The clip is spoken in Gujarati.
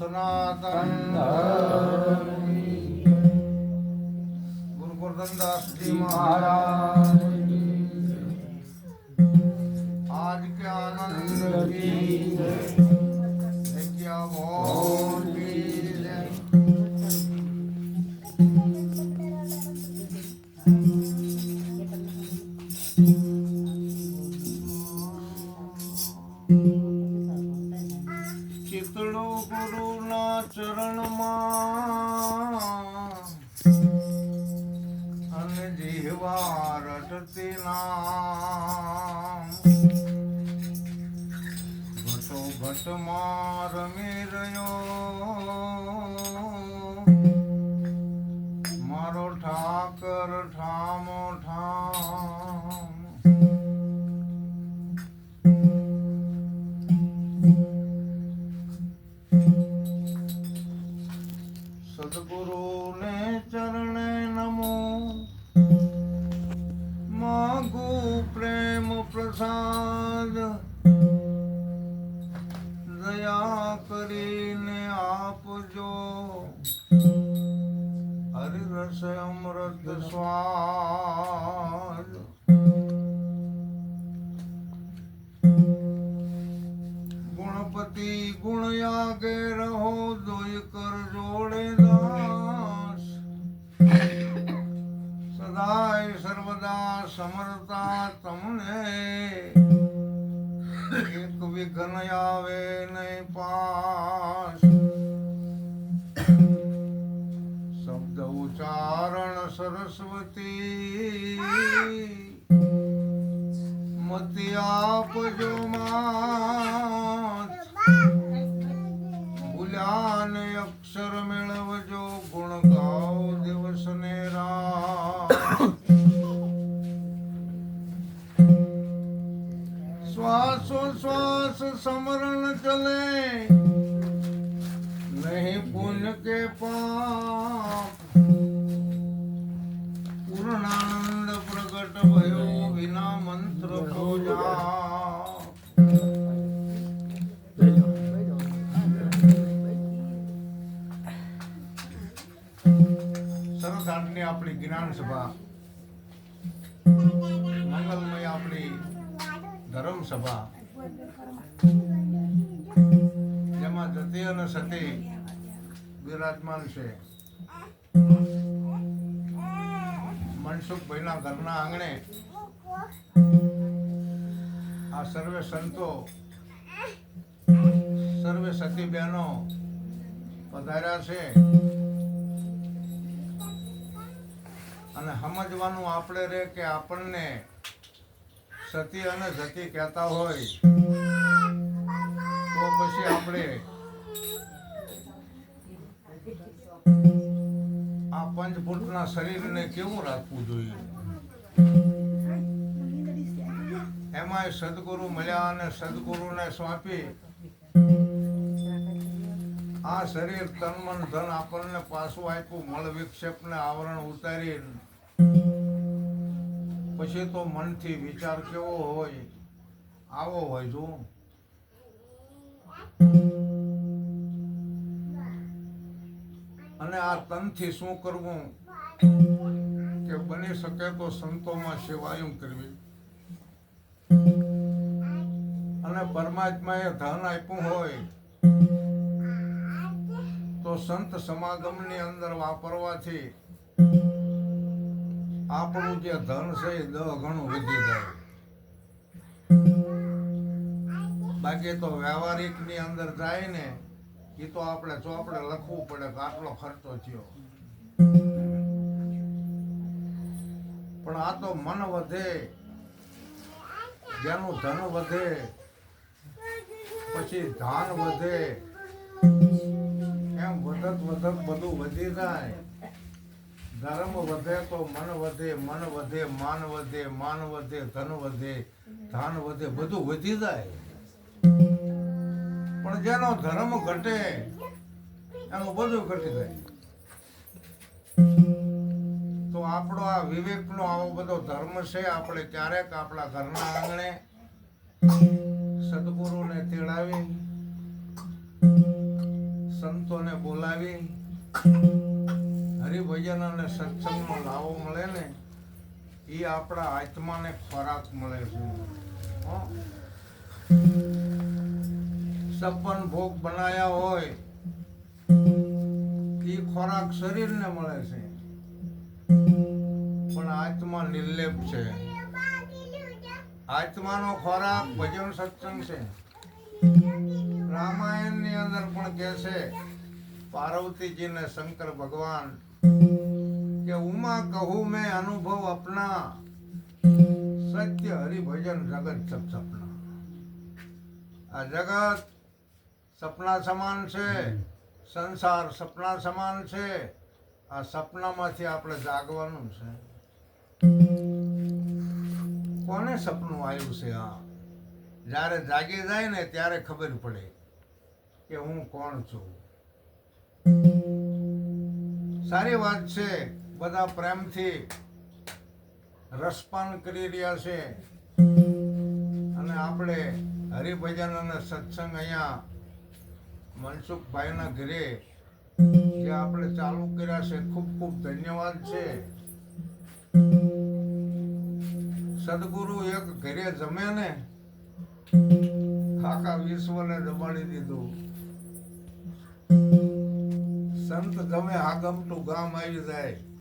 સનાતન ગુરુ ગોરધનદાસજી મહારાજ आज के आनंद की क्या मोर की चितड़ो गुरु ना चरण अन जीवा रटती नाम ઘટમાં રમી રહ્યો મારો ઠાકર ઠામો ઠામ સદગુરુને ચરણે નમો માગુ પ્રેમ પ્રસાદ દયા કરીને આપજો હરિરસ અમૃત સ્વાદ ગુણપતિ ગુણ યાગે રહો દોય કર જોડે દાસ સદાય સર્વદા સમરતા તમને એક વિઘ્ન આવે નહીં પાસ શબ્દ ઉચ્ચારણ સરસ્વતી મતિ આપજો માત ભૂલ્યા ને અક્ષર મેળવજો ગુણ ગાઓ દિવસ ને રાત श्वासोश्वास समरण चले नहीं पुण्य के पाप पूर्णानंद प्रकट भयो बिना मंत्र पूजा સરસ આટલી આપણી જ્ઞાન સભા મંગલમય આપણી ધર્મ સભા જેમાં જતી અને સતી બિરાજમાન છે. મનસુખભાઈના ઘરના આંગણે આ સર્વે સંતો સર્વે સતી બહેનો પધાર્યા છે અને સમજવાનું આપણે રે કે આપણને સતી અને જતી કહેતા હોય તો પછી આપણે આ પંચભૂતના શરીરને કેવું રાખવું જોઈએ. એમાંય સદગુરુ મળ્યા અને સદગુરુને સોંપી આ શરીર તન મન ધન આપણને પાછું આપ્યું મળ વિક્ષેપને આવરણ ઉતારી પછી તો મનથી વિચાર કેવો હોય આવો હોય જો અને આ તનથી શું કરવું કે બની શકે તો સંતોમાં સેવાયું કરવી અને પરમાત્માએ ધન આપ્યું હોય તો સંત સમાગમની અંદર વાપરવાથી આપણું જે ધન છે એ 10 ગણું વધી જાય. બાકી તો વ્યવહારિક ની અંદર જાય ને એ તો આપણે ચોપડે લખવું પડે કે આટલો ખર્ચો થયો. પણ આ તો મન વધે જેનું ધન વધે પછી ધાન વધે એમ વધત બધું વધી જાય. ધર્મ વધે તો મન વધે, મન વધે માન વધે, માન વધે ધન વધે, ધાન વધે, બધું વધી જાય. પણ જેનો ધર્મ ઘટે એનું બધું ઘટી જાય. તો આપણો આ વિવેકનો આવો બધો ધર્મ છે. આપણે ક્યારેક આપણા ઘરના આંગણે સદગુરુને તેડાવી સંતોને બોલાવી હરિભજન અને સત્સંગનો લાવો મળે ને એ આપણા આત્માને ખોરાક મળે છે. હો. 56 ભોગ બનાયા હોય એ ખોરાક શરીરને મળે છે, પણ આત્મા નિર્લેપ છે. આત્માનો ખોરાક ભજન સત્સંગ છે. રામાયણની અંદર પણ કહે છે પાર્વતીજીને શંકર ભગવાન કે ઉમા કહું મેં અનુભવ અપના, સત્ય હરિભજન જગત સબ સપના. આ જગત સપના સમાન છે, સંસાર સપના સમાન છે. આ સપનામાંથી આપણે જાગવાનું છે. કોને સપનું આવ્યું છે? આ જ્યારે જાગી જાય ને ત્યારે ખબર પડે કે હું કોણ છું. સારી વાત છે, બધા પ્રેમથી રસપાન કરી રહ્યા છે અને આપણે હરિભજન અને સત્સંગ અહીંયા મનસુખભાઈના ઘરે જે આપણે ચાલુ કર્યા છે, ખૂબ ખૂબ ધન્યવાદ છે. સદગુરુ એક ઘરે જમે ને આખા વિશ્વને દબાડી દીધું. સંત જમે આગમતું ગામ આવી જાય.